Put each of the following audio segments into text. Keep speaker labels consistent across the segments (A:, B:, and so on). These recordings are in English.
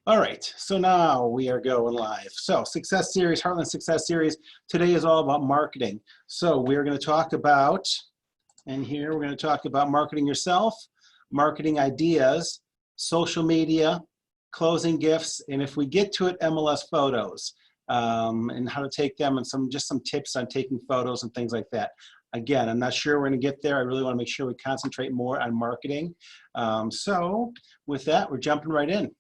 A: All right, so now we are going live. So Success Series, Heartland Success Series. Today is all about marketing. So we're going to talk about, and here we're going to talk about marketing yourself, marketing ideas, social media, closing gifts, and if we get to it, MLS photos, and how to take them, and just some tips on taking photos and things like that. Again, I'm not sure we're going to get there. I really want to make sure we concentrate more on marketing. So with that, we're jumping right in.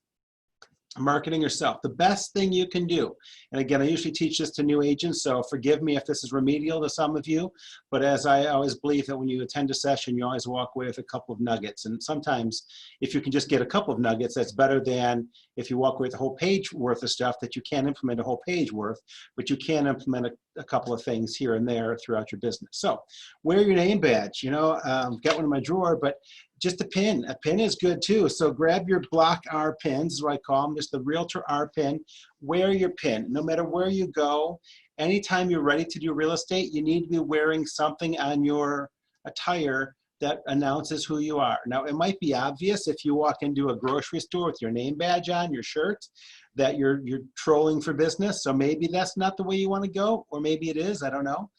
A: Marketing yourself, the best thing you can do. And again, I usually teach this to new agents, so forgive me if this is remedial to some of you, but as I always believe that when you attend a session, you always walk away with a couple of nuggets. And sometimes if you can just get a couple of nuggets, that's better than if you walk away with a whole page worth of stuff that you can't implement a whole page worth, but you can implement a couple of things here and there throughout your business. So wear your name badge. I've got one in my drawer, but just a pin. A pin is good too. So grab your block R pins, is what I call them, just the Realtor R pin. Wear your pin. No matter where you go, anytime you're ready to do real estate, you need to be wearing something on your attire that announces who you are. Now, it might be obvious if you walk into a grocery store with your name badge on, your shirt, that you're trolling for business. So maybe that's not the way you want to go, or maybe it is, I don't know.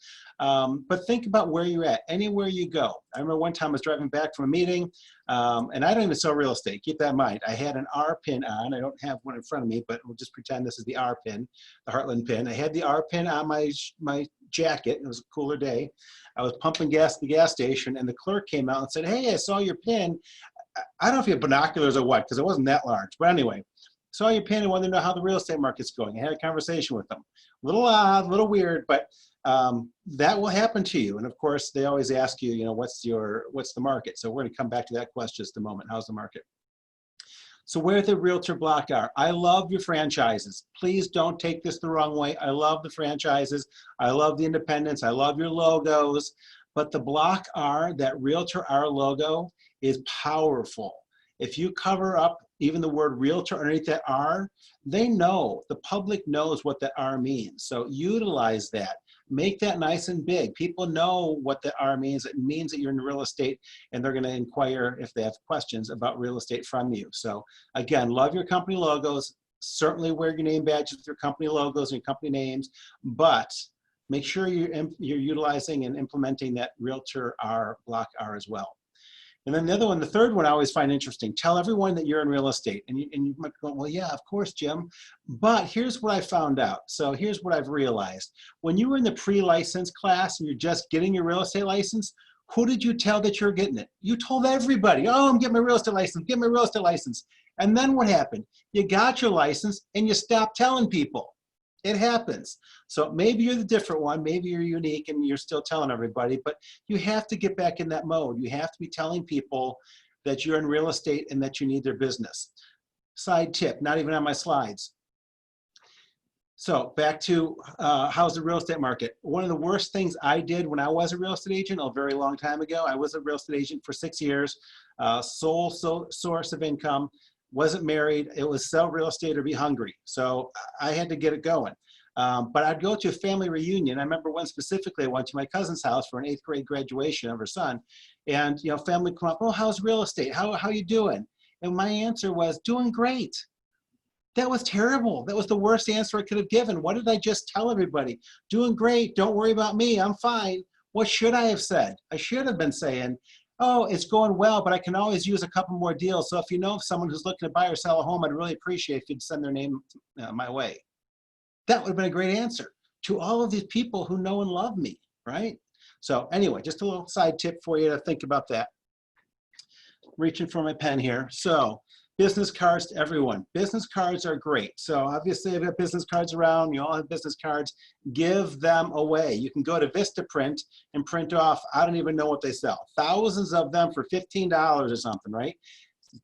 A: But think about where you're at, anywhere you go. I remember one time I was driving back from a meeting, and I don't even sell real estate. Keep that in mind. I had an R pin on. I don't have one in front of me, but we'll just pretend this is the R pin, the Heartland pin. I had the R pin on my jacket. It was a cooler day. I was pumping gas at the gas station, and the clerk came out and said, "Hey, I saw your pin." I don't know if you have binoculars or what, because it wasn't that large. But anyway, saw your pin and wanted to know how the real estate market's going. I had a conversation with them. A little odd, a little weird, but that will happen to you. And of course, they always ask you, what's the market? So we're going to come back to that question in just a moment. How's the market? So where the Realtor block are. I love your franchises. Please don't take this the wrong way. I love the franchises. I love the independents. I love your logos. But the block R, that Realtor R logo, is powerful. If you cover up even the word realtor underneath that R, they know, the public knows what that R means. So utilize that. Make that nice and big. People know what the R means. It means that you're in real estate, and they're going to inquire if they have questions about real estate from you. So again, love your company logos. Certainly wear your name badges with your company logos and your company names, but make sure you're utilizing and implementing that Realtor R, block R as well. And then the other one, the third one I always find interesting. Tell everyone that you're in real estate. And you might go, well, yeah, of course, Jim. But here's what I found out. So here's what I've realized. When you were in the pre-license class and you're just getting your real estate license, who did you tell that you're getting it? You told everybody, oh, I'm getting my real estate license, get my real estate license. And then what happened? You got your license and you stopped telling people. It happens. So maybe you're the different one, maybe you're unique and you're still telling everybody, but you have to get back in that mode. You have to be telling people that you're in real estate and that you need their business. Side tip, not even on my slides. So back to how's the real estate market. One of the worst things I did when I was a real estate agent a very long time ago, I was a real estate agent for 6 years, sole source of income. Wasn't married, it was sell real estate or be hungry. So I had to get it going. But I'd go to a family reunion. I remember one specifically, I went to my cousin's house for an 8th grade graduation of her son. And family come up, oh, how's real estate? How you doing? And my answer was, doing great. That was terrible. That was the worst answer I could have given. What did I just tell everybody? Doing great, don't worry about me, I'm fine. What should I have said? I should have been saying, oh, it's going well, but I can always use a couple more deals. So if you know of someone who's looking to buy or sell a home, I'd really appreciate if you'd send their name my way. That would have been a great answer to all of these people who know and love me, right? So anyway, just a little side tip for you to think about that. Reaching for my pen here. So business cards to everyone. Business cards are great. So obviously I've got business cards around. You all have business cards. Give them away. You can go to Vistaprint and print off, I don't even know what they sell. Thousands of them for $15 or something, right?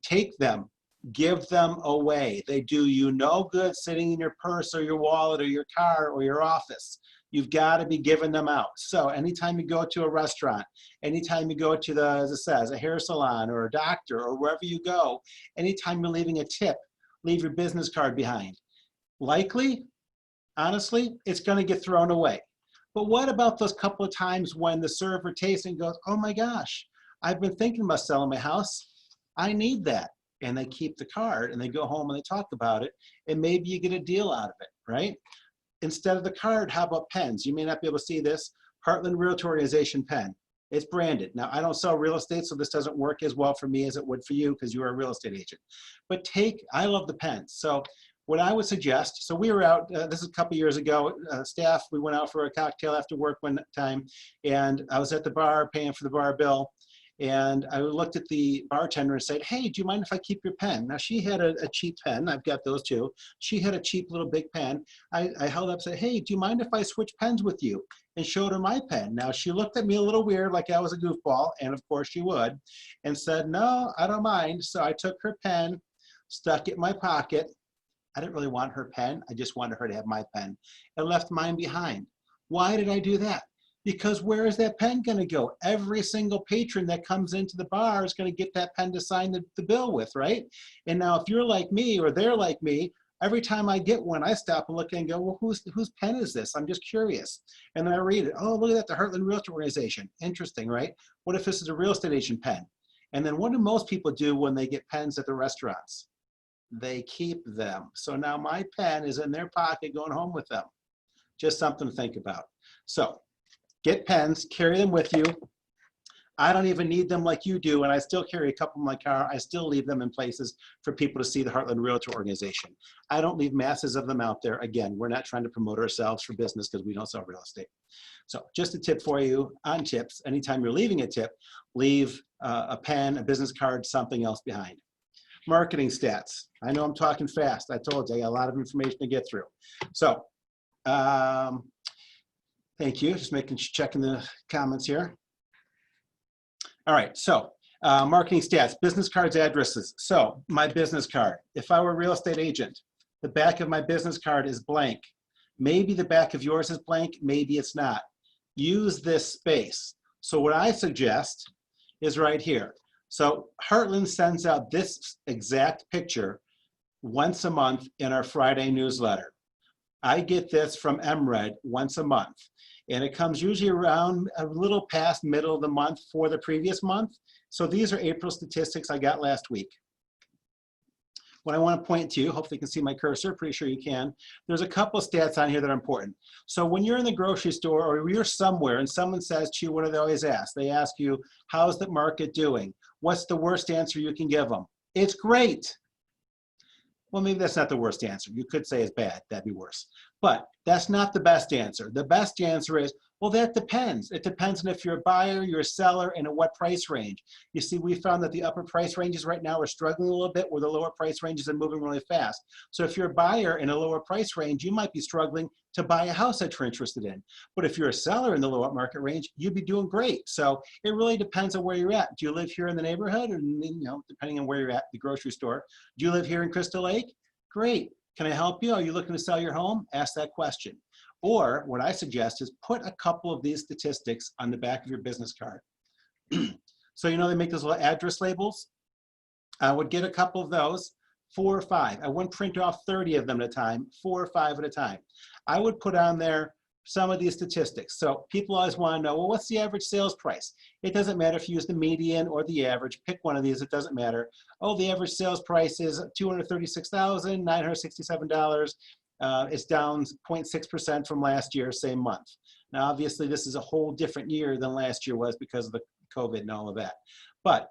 A: Take them. Give them away. They do you no good sitting in your purse or your wallet or your car or your office. You've got to be giving them out. So anytime you go to a restaurant, anytime you go to as it says, a hair salon or a doctor or wherever you go, anytime you're leaving a tip, leave your business card behind. Likely, honestly, it's going to get thrown away. But what about those couple of times when the server tastes and goes, oh my gosh, I've been thinking about selling my house. I need that. and they keep the card and they go home and they talk about it, and maybe you get a deal out of it, right? Instead of the card, how about pens? You may not be able to see this. Heartland Realtor Organization pen. It's branded. Now, I don't sell real estate, so this doesn't work as well for me as it would for you because you are a real estate agent. But I love the pens. So what I would suggest, so we were out, this is a couple years ago, staff, we went out for a cocktail after work one time, and I was at the bar paying for the bar bill, and I looked at the bartender and said, hey, do you mind if I keep your pen? Now, she had a cheap pen. I've got those too. She had a cheap little big pen. I held up and said, hey, do you mind if I switch pens with you? And showed her my pen. Now, she looked at me a little weird, like I was a goofball, and of course she would, and said, no, I don't mind. So I took her pen, stuck it in my pocket. I didn't really want her pen. I just wanted her to have my pen, and left mine behind. Why did I do that? Because where is that pen going to go? Every single patron that comes into the bar is going to get that pen to sign the bill with, right? And now if you're like me or they're like me, every time I get one, I stop and look and go, well, whose pen is this? I'm just curious. And then I read it. Oh, look at that, the Heartland Realtor Organization. Interesting, right? What if this is a real estate agent pen? And then what do most people do when they get pens at the restaurants? They keep them. So now my pen is in their pocket going home with them. Just something to think about. So get pens, carry them with you. I don't even need them like you do, and I still carry a couple in my car. I still leave them in places for people to see the Heartland Realtor Organization. I don't leave masses of them out there. Again, we're not trying to promote ourselves for business because we don't sell real estate. So just a tip for you on tips. Anytime you're leaving a tip, leave a pen, a business card, something else behind. Marketing stats. I know I'm talking fast. I told you I got a lot of information to get through. So thank you. Just checking the comments here. All right, so marketing stats, business cards, addresses. So my business card, if I were a real estate agent, the back of my business card is blank. Maybe the back of yours is blank, maybe it's not. Use this space. So what I suggest is right here. So Heartland sends out this exact picture once a month in our Friday newsletter. I get this from MRED once a month. And it comes usually around a little past middle of the month for the previous month. So these are April statistics I got last week. What I want to point to, hopefully you can see my cursor, pretty sure you can. There's a couple of stats on here that are important. So when you're in the grocery store or you're somewhere and someone says to you, what do they always ask? They ask you, how's the market doing? What's the worst answer you can give them? It's great. Well, maybe that's not the worst answer. You could say it's bad, that'd be worse. But that's not the best answer. The best answer is, well, that depends. It depends on if you're a buyer, you're a seller, and at what price range. You see, we found that the upper price ranges right now are struggling a little bit, where the lower price ranges are moving really fast. So if you're a buyer in a lower price range, you might be struggling to buy a house that you're interested in. But if you're a seller in the lower market range, you'd be doing great. So it really depends on where you're at. Do you live here in the neighborhood? Or, depending on where you're at, the grocery store. Do you live here in Crystal Lake? Great. Can I help you? Are you looking to sell your home? Ask that question. Or what I suggest is put a couple of these statistics on the back of your business card. So they make those little address labels. I would get a couple of those, 4 or 5. I wouldn't print off 30 of them at a time, 4 or 5 at a time. I would put on there some of these statistics. So people always want to know, well, what's the average sales price? It doesn't matter if you use the median or the average. Pick one of these. It doesn't matter. Oh, the average sales price is $236,967. It's down 0.6% from last year, same month. Now, obviously, this is a whole different year than last year was because of the COVID and all of that. But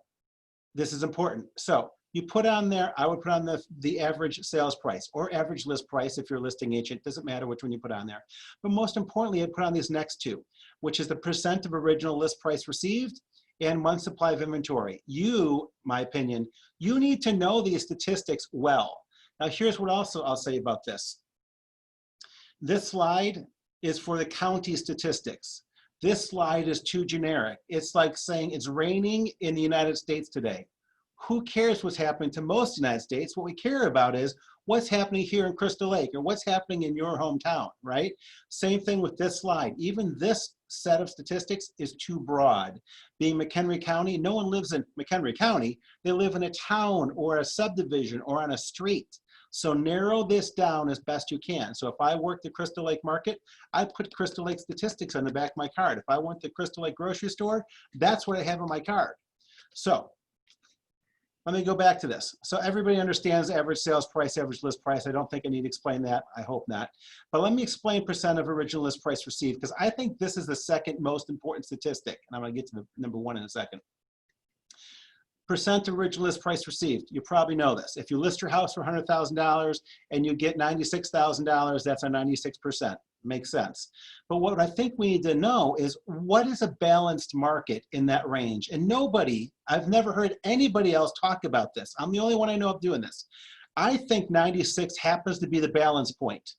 A: this is important. So you put on there, I would put on the average sales price or average list price if you're a listing agent. Doesn't matter which one you put on there. But most importantly, I'd put on these next two, which is the percent of original list price received and month supply of inventory. My opinion, you need to know these statistics well. Now, here's what also I'll say about this. This slide is for the county statistics. This slide is too generic. It's like saying it's raining in the United States today. Who cares what's happening to most United States? What we care about is what's happening here in Crystal Lake or what's happening in your hometown, right? Same thing with this slide. Even this set of statistics is too broad. Being McHenry County, no one lives in McHenry County. They live in a town or a subdivision or on a street. So narrow this down as best you can. So if I work the Crystal Lake market, I put Crystal Lake statistics on the back of my card. If I went to the Crystal Lake grocery store, that's what I have on my card. So let me go back to this. So everybody understands average sales price, average list price. I don't think I need to explain that. I hope not. But let me explain percent of original list price received, because I think this is the second most important statistic. And I'm going to get to the number one in a second. Percent of original list price received. You probably know this. If you list your house for $100,000 and you get $96,000, that's a 96%. Makes sense. But what I think we need to know is, what is a balanced market in that range? And nobody, I've never heard anybody else talk about this. I'm the only one I know of doing this. I think 96 happens to be the balance point.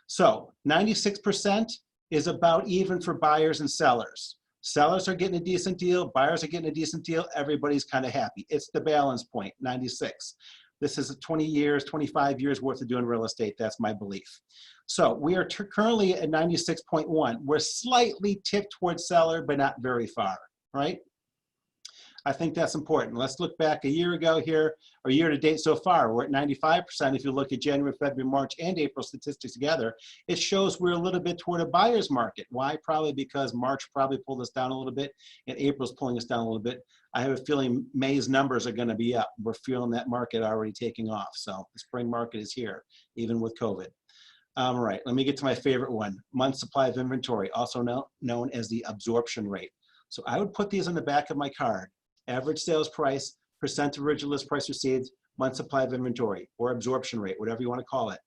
A: So 96% is about even for buyers and sellers. Sellers are getting a decent deal, buyers are getting a decent deal, everybody's kind of happy. It's the balance point, 96. This is 20 years, 25 years worth of doing real estate. That's my belief. So we are currently at 96.1. We're slightly tipped towards seller, but not very far, right? I think that's important. Let's look back a year ago here, or year to date so far. We're at 95%. If you look at January, February, March, and April statistics together, it shows we're a little bit toward a buyer's market. Why? Probably because March probably pulled us down a little bit, and April's pulling us down a little bit. I have a feeling May's numbers are going to be up. We're feeling that market already taking off. So the spring market is here, even with COVID. All right, let me get to my favorite one. Month supply of inventory, also known as the absorption rate. So I would put these on the back of my card. Average sales price, percent of original list price received, month supply of inventory, or absorption rate, whatever you want to call it.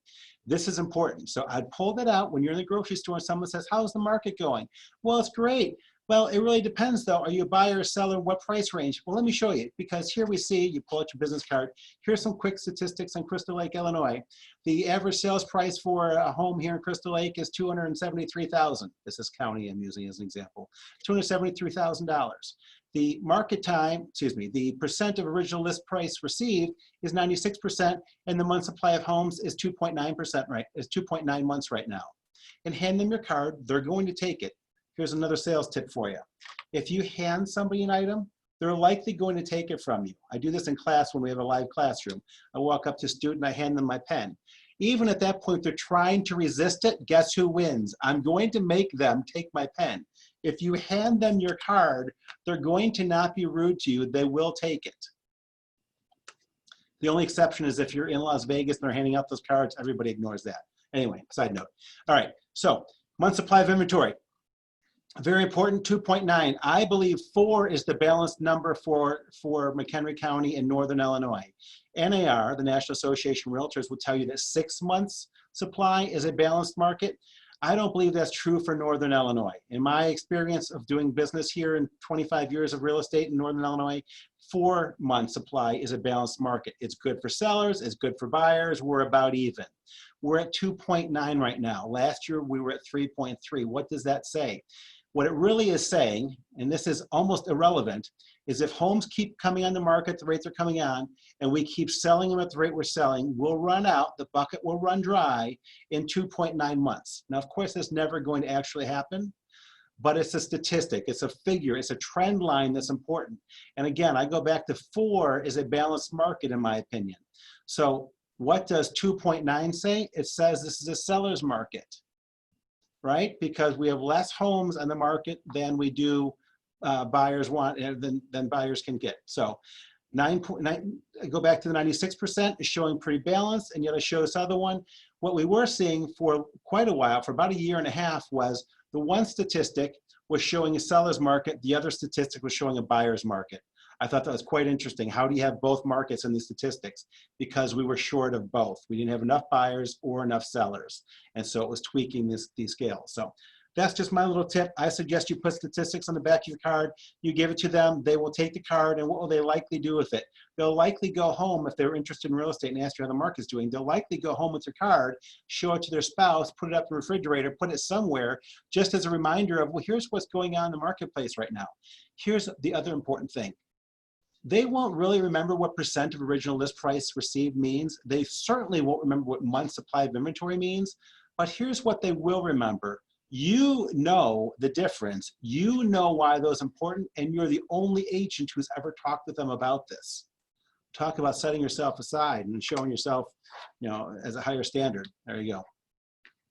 A: This is important. So I'd pull that out when you're in the grocery store and someone says, how's the market going? Well, it's great. Well, it really depends though. Are you a buyer or seller? What price range? Well, let me show you, because here we see, you pull out your business card. Here's some quick statistics on Crystal Lake, Illinois. The average sales price for a home here in Crystal Lake is $273,000. This is county I'm using as an example, $273,000. The market time, the percent of original list price received is 96%, and the month supply of homes is 2.9%, right? Is 2.9 months right now. And hand them your card, they're going to take it. Here's another sales tip for you. If you hand somebody an item, they're likely going to take it from you. I do this in class when we have a live classroom. I walk up to a student, I hand them my pen. Even at that point, they're trying to resist it. Guess who wins? I'm going to make them take my pen. If you hand them your card, they're going to not be rude to you. They will take it. The only exception is if you're in Las Vegas and they're handing out those cards, everybody ignores that. Anyway, side note. All right, so month supply of inventory. Very important, 2.9. I believe 4 is the balanced number for McHenry County in Northern Illinois. NAR, the National Association of Realtors, will tell you that 6 months supply is a balanced market. I don't believe that's true for Northern Illinois. In my experience of doing business here in 25 years of real estate in Northern Illinois, 4-month supply is a balanced market. It's good for sellers, it's good for buyers, we're about even. We're at 2.9 right now. Last year we were at 3.3. What does that say? What it really is saying, and this is almost irrelevant, is if homes keep coming on the market, the rates are coming on, and we keep selling them at the rate we're selling, we'll run out, the bucket will run dry in 2.9 months. Now, of course, that's never going to actually happen, but it's a statistic, it's a figure, it's a trend line that's important. And again, I go back to 4 is a balanced market in my opinion. So what does 2.9 say? It says this is a seller's market, right? Because we have less homes on the market than we do buyers want, than buyers can get. So 9.9, go back to the 96% is showing pretty balanced, and yet I show this other one. What we were seeing for quite a while, for about a year and a half, was the one statistic was showing a seller's market, the other statistic was showing a buyer's market. I thought that was quite interesting. How do you have both markets in the statistics? Because we were short of both. We didn't have enough buyers or enough sellers. And so it was tweaking these scales. So that's just my little tip. I suggest you put statistics on the back of your card. You give it to them. They will take the card, and what will they likely do with it? They'll likely go home if they're interested in real estate and ask you how the market's doing. They'll likely go home with your card, show it to their spouse, put it up in the refrigerator, put it somewhere, just as a reminder of, well, here's what's going on in the marketplace right now. Here's the other important thing. They won't really remember what percent of original list price received means. They certainly won't remember what month supply of inventory means, but here's what they will remember. You know the difference. You know why those are important, and you're the only agent who's ever talked with them about this. Talk about setting yourself aside and showing yourself, as a higher standard. There you go.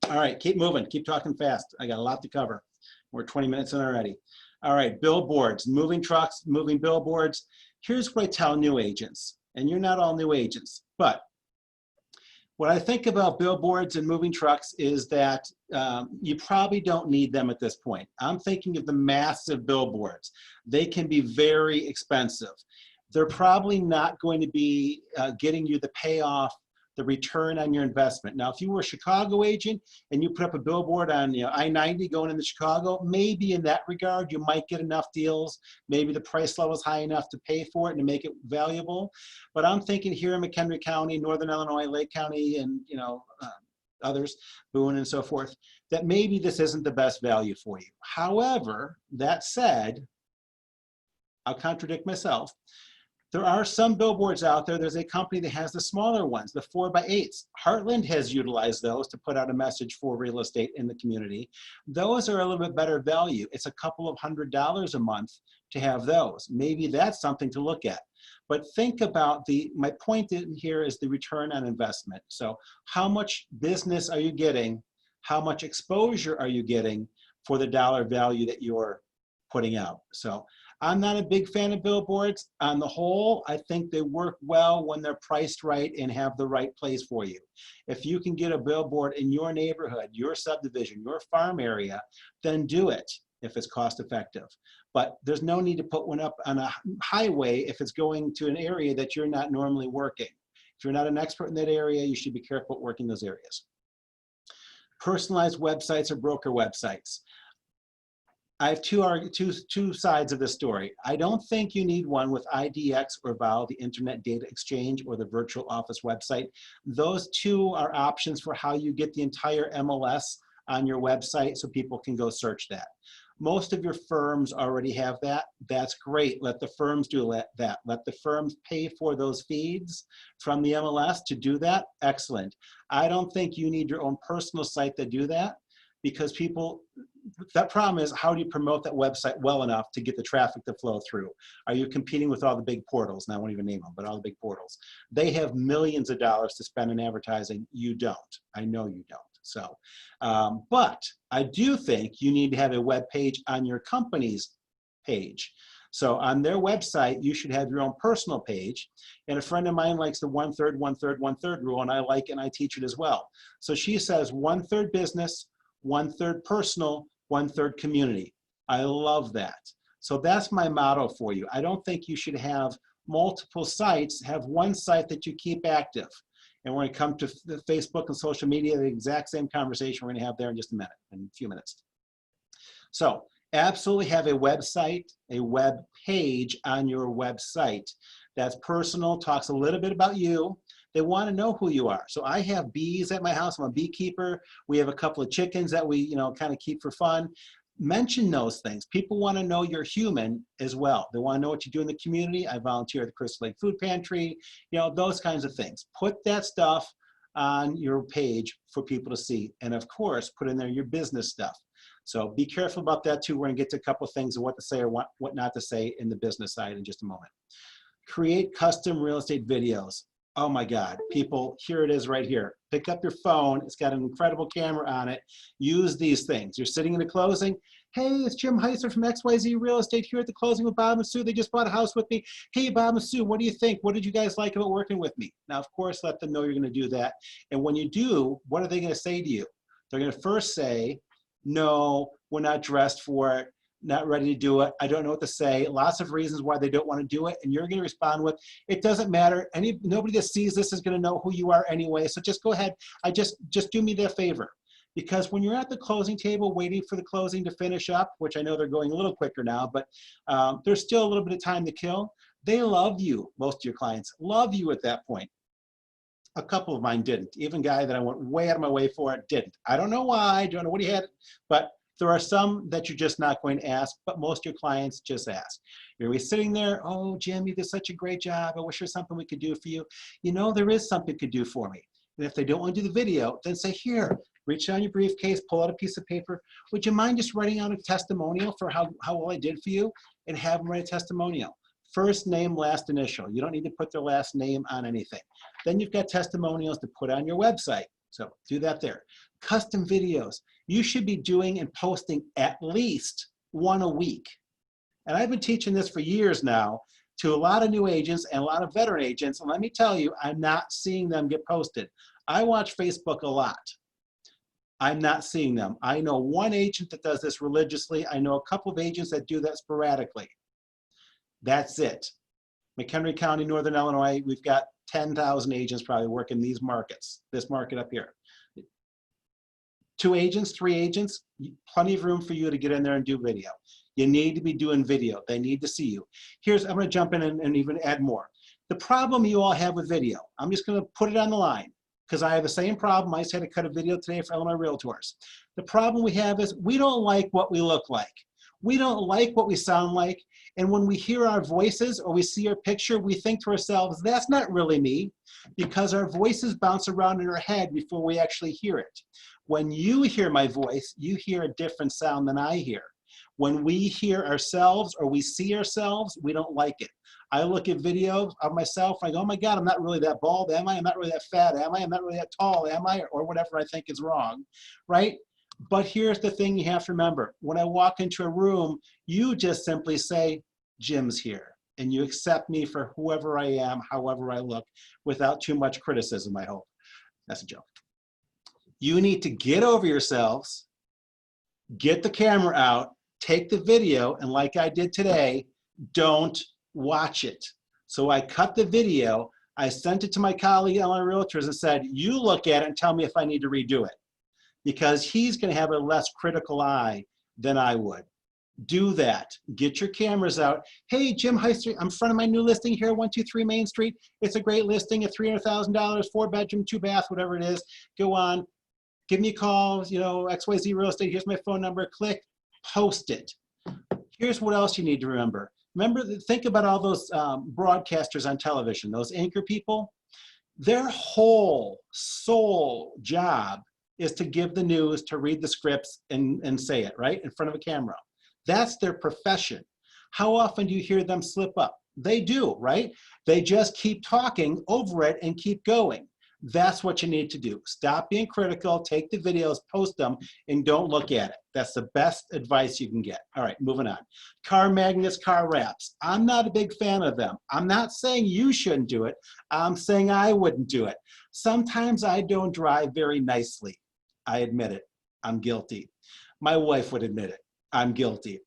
A: All right, keep moving. Keep talking fast. I got a lot to cover. We're 20 minutes in already. All right, billboards, moving trucks, moving billboards. Here's what I tell new agents, and you're not all new agents, but what I think about billboards and moving trucks is that you probably don't need them at this point. I'm thinking of the massive billboards. They can be very expensive. They're probably not going to be getting you the payoff, the return on your investment. Now, if you were a Chicago agent and you put up a billboard on I-90 going into Chicago, maybe in that regard, you might get enough deals. Maybe the price level is high enough to pay for it and to make it valuable. But I'm thinking here in McHenry County, Northern Illinois, Lake County, and others, Boone and so forth, that maybe this isn't the best value for you. However, that said, I'll contradict myself. There are some billboards out there. There's a company that has the smaller ones, the 4x8s. Heartland has utilized those to put out a message for real estate in the community. Those are a little bit better value. It's a couple of $100s a month to have those. Maybe that's something to look at. But think about my point in here is the return on investment. So how much business are you getting? How much exposure are you getting for the dollar value that you're putting out? So I'm not a big fan of billboards. On the whole, I think they work well when they're priced right and have the right place for you. If you can get a billboard in your neighborhood, your subdivision, your farm area, then do it if it's cost effective. But there's no need to put one up on a highway if it's going to an area that you're not normally working. If you're not an expert in that area, you should be careful working those areas. Personalized websites or broker websites. I have two sides of this story. I don't think you need one with IDX or VOW, the Internet Data Exchange, or the Virtual Office website. Those two are options for how you get the entire MLS on your website so people can go search that. Most of your firms already have that. That's great. Let the firms do that. Let the firms pay for those feeds from the MLS to do that. Excellent. I don't think you need your own personal site to do that, because people, that problem is, how do you promote that website well enough to get the traffic to flow through? Are you competing with all the big portals? And I won't even name them, but all the big portals. They have millions of dollars to spend in advertising. You don't. I know you don't. So, but I do think you need to have a web page on your company's page. So on their website, you should have your own personal page. And a friend of mine likes the 1/3, 1/3, 1/3 rule, and I like it and I teach it as well. So she says 1/3 business, 1/3 personal, 1/3 community. I love that. So that's my motto for you. I don't think you should have multiple sites. Have one site that you keep active. And when it comes to Facebook and social media, the exact same conversation we're going to have there in just a minute, in a few minutes. So absolutely have a website, a web page on your website that's personal, talks a little bit about you. They want to know who you are. So I have bees at my house. I'm a beekeeper. We have a couple of chickens that we, kind of keep for fun. Mention those things. People want to know you're human as well. They want to know what you do in the community. I volunteer at the Crystal Lake Food Pantry, those kinds of things. Put that stuff on your page for people to see. And of course, put in there your business stuff. So be careful about that too. We're going to get to a couple of things of what to say or what not to say in the business side in just a moment. Create custom real estate videos. Oh my God, people, here it is right here. Pick up your phone. It's got an incredible camera on it. Use these things. You're sitting in the closing. Hey, it's Jim Heiser from XYZ Real Estate here at the closing with Bob and Sue. They just bought a house with me. Hey, Bob and Sue, what do you think? What did you guys like about working with me? Now, of course, let them know you're going to do that. And when you do, what are they going to say to you? They're going to first say, no, we're not dressed for it. Not ready to do it. I don't know what to say. Lots of reasons why they don't want to do it. And you're going to respond with, it doesn't matter. Nobody that sees this is going to know who you are anyway. So just go ahead. Just do me that favor. Because when you're at the closing table waiting for the closing to finish up, which I know they're going a little quicker now, but there's still a little bit of time to kill. They love you. Most of your clients love you at that point. A couple of mine didn't. Even a guy that I went way out of my way for it didn't. I don't know why. I don't know what he had, but there are some that you're just not going to ask, but most of your clients just ask. You're always sitting there, oh, Jim, you did such a great job. I wish there's something we could do for you. There is something you could do for me. And if they don't want to do the video, then say, here, reach down your briefcase, pull out a piece of paper. Would you mind just writing out a testimonial for how well I did for you? And have them write a testimonial. First name, last initial. You don't need to put their last name on anything. Then you've got testimonials to put on your website. So do that there. Custom videos. You should be doing and posting at least one a week. And I've been teaching this for years now to a lot of new agents and a lot of veteran agents. And let me tell you, I'm not seeing them get posted. I watch Facebook a lot. I'm not seeing them. I know one agent that does this religiously. I know a couple of agents that do that sporadically. That's it. McHenry County, Northern Illinois, we've got 10,000 agents probably working these markets, this market up here. 2 agents, 3 agents, plenty of room for you to get in there and do video. You need to be doing video. They need to see you. I'm going to jump in and even add more. The problem you all have with video, I'm just going to put it on the line because I have the same problem. I just had to cut a video today for Illinois Realtors. The problem we have is we don't like what we look like. We don't like what we sound like. And when we hear our voices or we see our picture, we think to ourselves, that's not really me, because our voices bounce around in our head before we actually hear it. When you hear my voice, you hear a different sound than I hear. When we hear ourselves or we see ourselves, we don't like it. I look at videos of myself, and I go, oh my God, I'm not really that bald, am I? I'm not really that fat, am I? I'm not really that tall, am I? Or whatever I think is wrong, right? But here's the thing you have to remember. When I walk into a room, you just simply say, Jim's here. And you accept me for whoever I am, however I look, without too much criticism, I hope. That's a joke. You need to get over yourselves, get the camera out, take the video, and like I did today, don't watch it. So I cut the video, I sent it to my colleague, Illinois Realtors, and said, you look at it and tell me if I need to redo it. Because he's going to have a less critical eye than I would. Do that. Get your cameras out. Hey, Jim Heister, I'm in front of my new listing here, 123 Main Street. It's a great listing at $300,000, 4 bedroom, 2 bath, whatever it is. Go on, give me a call, you know, XYZ Real Estate. Here's my phone number. Click, post it. Here's what else you need to remember. Think about all those broadcasters on television, those anchor people. Their whole sole job is to give the news, to read the scripts and say it, right, in front of a camera. That's their profession. How often do you hear them slip up? They do, right? They just keep talking over it and keep going. That's what you need to do. Stop being critical, take the videos, post them, and don't look at it. That's the best advice you can get. All right, moving on. Car magnets, car wraps. I'm not a big fan of them. I'm not saying you shouldn't do it. I'm saying I wouldn't do it. Sometimes I don't drive very nicely. I admit it. I'm guilty. My wife would admit it. I'm guilty.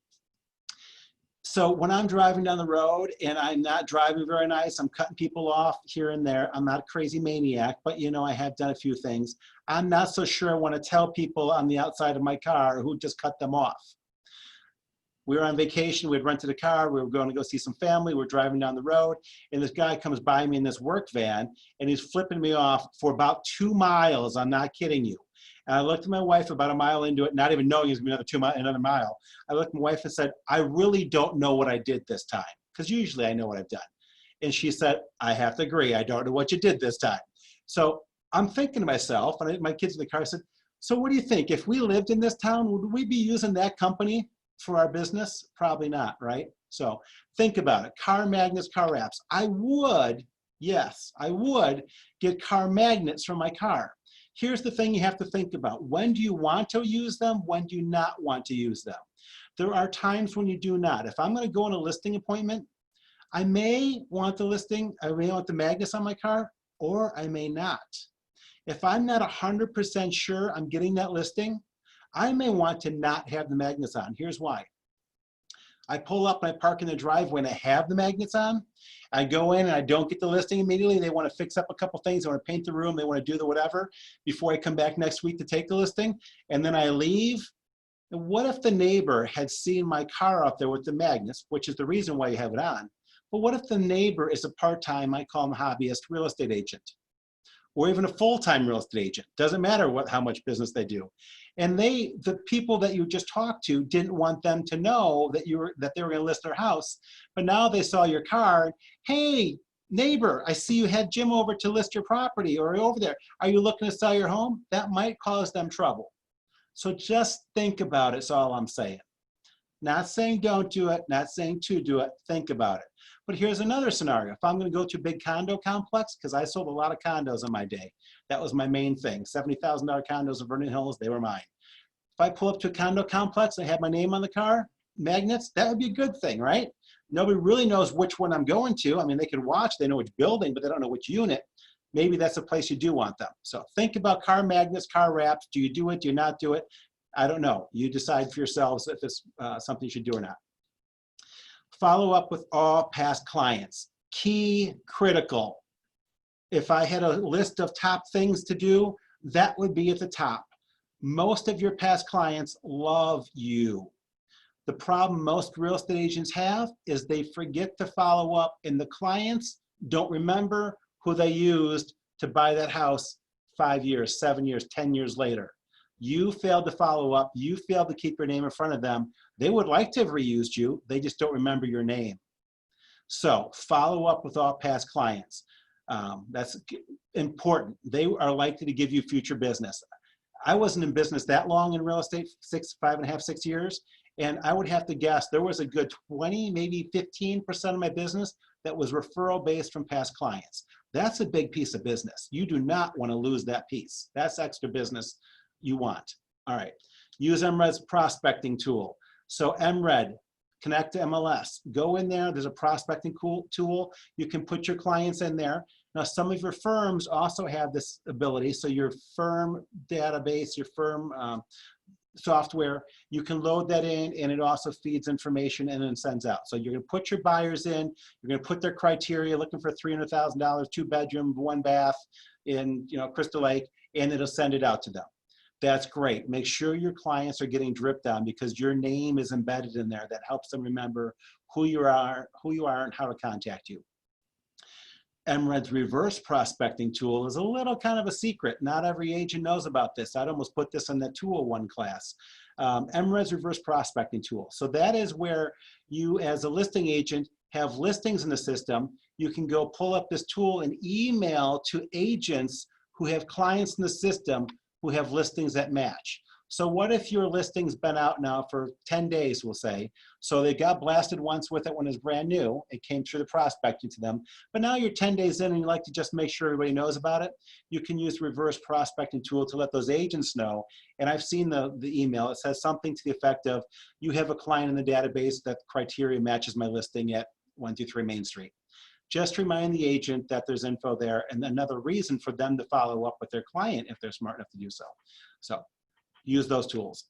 A: So when I'm driving down the road and I'm not driving very nice, I'm cutting people off here and there. I'm not a crazy maniac, but you know, I have done a few things. I'm not so sure I want to tell people on the outside of my car who just cut them off. We were on vacation, we had rented a car, we were going to go see some family, we're driving down the road, and this guy comes by me in this work van, and he's flipping me off for about 2 miles, I'm not kidding you. And I looked at my wife about a mile into it, not even knowing it was going to be another mile. I looked at my wife and said, I really don't know what I did this time, because usually I know what I've done. And she said, I have to agree, I don't know what you did this time. So I'm thinking to myself, and my kids in the car, I said, so what do you think? If we lived in this town, would we be using that company for our business? Probably not, right? So think about it. Car magnets, car wraps. I would, yes, I would get car magnets for my car. Here's the thing you have to think about. When do you want to use them? When do you not want to use them? There are times when you do not. If I'm going to go on a listing appointment, I may want the listing, I may want the magnets on my car, or I may not. If I'm not 100% sure I'm getting that listing, I may want to not have the magnets on. Here's why. I pull up and I park in the driveway and I have the magnets on. I go in and I don't get the listing immediately. They want to fix up a couple things. They want to paint the room. They want to do the whatever before I come back next week to take the listing. And then I leave. And what if the neighbor had seen my car out there with the magnets, which is the reason why you have it on. But what if the neighbor is a part-time, I call him hobbyist, real estate agent? Or even a full-time real estate agent. Doesn't matter how much business they do. And the people that you just talked to didn't want them to know that they were going to list their house. But now they saw your car. Hey, neighbor, I see you had Jim over to list your property, or over there. Are you looking to sell your home? That might cause them trouble. So just think about it, is all I'm saying. Not saying don't do it, not saying to do it, think about it. But here's another scenario. If I'm going to go to a big condo complex, because I sold a lot of condos in my day. That was my main thing. $70,000 condos in Vernon Hills, they were mine. If I pull up to a condo complex and I have my name on the car, magnets, that would be a good thing, right? Nobody really knows which one I'm going to. I mean, they can watch, they know which building, but they don't know which unit. Maybe that's a place you do want them. So think about car magnets, car wraps. Do you do it? Do you not do it? I don't know. You decide for yourselves if it's something you should do or not. Follow up with all past clients. Key, critical. If I had a list of top things to do, that would be at the top. Most of your past clients love you. The problem most real estate agents have is they forget to follow up, and the clients don't remember who they used to buy that house 5 years, 7 years, 10 years later. You failed to follow up. You failed to keep your name in front of them. They would like to have reused you. They just don't remember your name. So follow up with all past clients. That's important. They are likely to give you future business. I wasn't in business that long in real estate, 5.5, 6 years. And I would have to guess there was a good 20, maybe 15% of my business that was referral based from past clients. That's a big piece of business. You do not want to lose that piece. That's extra business you want. All right, use MRED's prospecting tool. So MRED, connect to MLS. Go in there, there's a prospecting tool. You can put your clients in there. Now, some of your firms also have this ability. So your firm database, your firm software, you can load that in, and it also feeds information and then sends out. So you're going to put your buyers in, you're going to put their criteria, looking for $300,000, 2 bedroom, 1 bath in Crystal Lake, and it'll send it out to them. That's great. Make sure your clients are getting dripped on, because your name is embedded in there. That helps them remember who you are, and how to contact you. MRED's reverse prospecting tool is a little kind of a secret. Not every agent knows about this. I'd almost put this in the 201 class. MRED's reverse prospecting tool. So that is where you, as a listing agent, have listings in the system. You can go pull up this tool and email to agents who have clients in the system who have listings that match. So what if your listing's been out now for 10 days, we'll say. So they got blasted once with it when it was brand new. It came through the prospecting to them. But now you're 10 days in and you like to just make sure everybody knows about it. You can use the reverse prospecting tool to let those agents know. And I've seen the email. It says something to the effect of, you have a client in the database that criteria matches my listing at 123 Main Street. Just remind the agent that there's info there, and another reason for them to follow up with their client if they're smart enough to do so. So use those tools.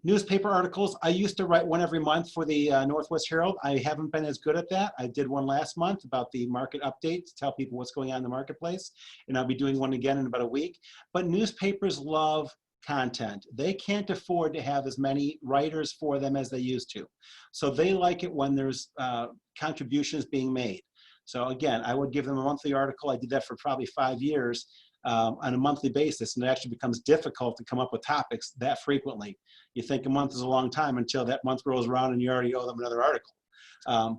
A: Newspaper articles. I used to write one every month for the Northwest Herald. I haven't been as good at that. I did one last month about the market update to tell people what's going on in the marketplace, and I'll be doing one again in about a week. But newspapers love content. They can't afford to have as many writers for them as they used to. So they like it when there's contributions being made. So again, I would give them a monthly article. I did that for probably 5 years on a monthly basis, and it actually becomes difficult to come up with topics that frequently. You think a month is a long time until that month rolls around and you already owe them another article.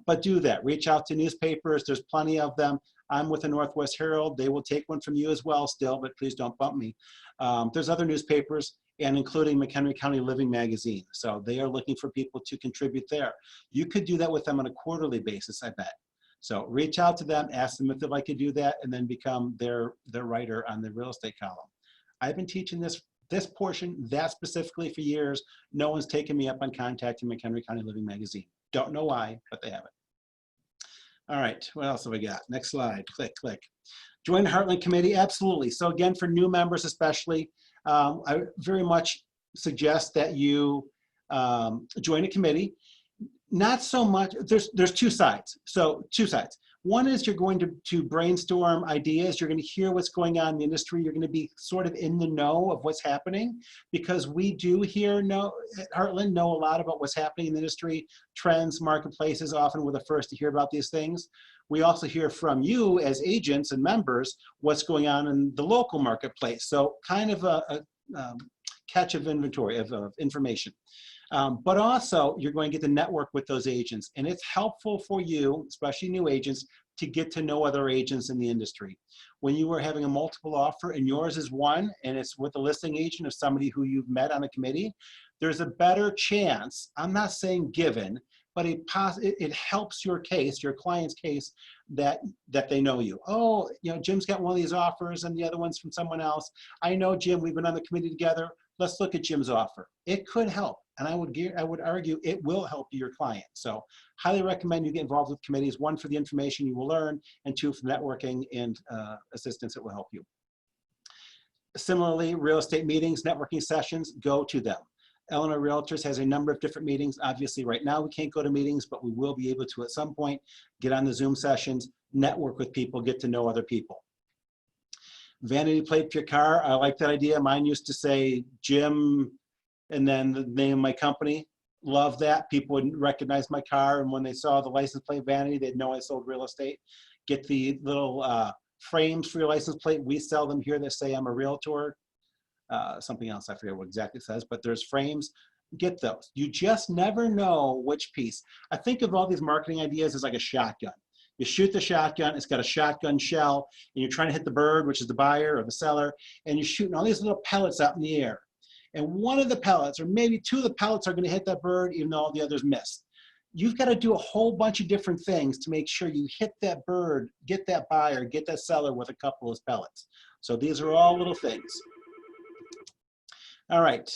A: But do that. Reach out to newspapers. There's plenty of them. I'm with the Northwest Herald. They will take one from you as well still, but please don't bump me. There's other newspapers, and including McHenry County Living Magazine. So they are looking for people to contribute there. You could do that with them on a quarterly basis, I bet. So reach out to them, ask them if they'd like to do that, and then become their writer on the real estate column. I've been teaching this portion, that specifically, for years. No one's taken me up on contacting McHenry County Living Magazine. Don't know why, but they haven't. All right, what else have we got? Next slide, click, click. Join the Heartland Committee, absolutely. So again, for new members especially, I very much suggest that you join a committee. Not so much, there's two sides. So two sides. One is you're going to brainstorm ideas. You're going to hear what's going on in the industry. You're going to be sort of in the know of what's happening, because we do here at Heartland know a lot about what's happening in the industry, trends, marketplaces. Often we're the first to hear about these things. We also hear from you as agents and members what's going on in the local marketplace. So kind of a catch of inventory of information. But also, you're going to get to network with those agents. And it's helpful for you, especially new agents, to get to know other agents in the industry. When you are having a multiple offer and yours is one, and it's with a listing agent of somebody who you've met on a committee, there's a better chance, I'm not saying given, but it helps your case, your client's case, that they know you. Oh, Jim's got one of these offers and the other one's from someone else. I know Jim, we've been on the committee together. let's look at Jim's offer. It could help. And I would argue it will help your client. So highly recommend you get involved with committees, one for the information you will learn, and two for networking and assistance that will help you. Similarly, real estate meetings, networking sessions, go to them. Illinois Realtors has a number of different meetings. Obviously, right now we can't go to meetings, but we will be able to at some point get on the Zoom sessions, network with people, get to know other people. Vanity plate for your car, I like that idea. Mine used to say Jim and then the name of my company. Love that. People would recognize my car, and when they saw the license plate vanity, they'd know I sold real estate. Get the little frames for your license plate. We sell them here that say I'm a realtor. Something else, I forget what exactly it says, but there's frames. Get those. You just never know which piece. I think of all these marketing ideas as like a shotgun. You shoot the shotgun, it's got a shotgun shell, and you're trying to hit the bird, which is the buyer or the seller, and you're shooting all these little pellets out in the air. And one of the pellets, or maybe two of the pellets, are going to hit that bird, even though all the others missed. You've got to do a whole bunch of different things to make sure you hit that bird, get that buyer, get that seller with a couple of pellets. So these are all little things. All right,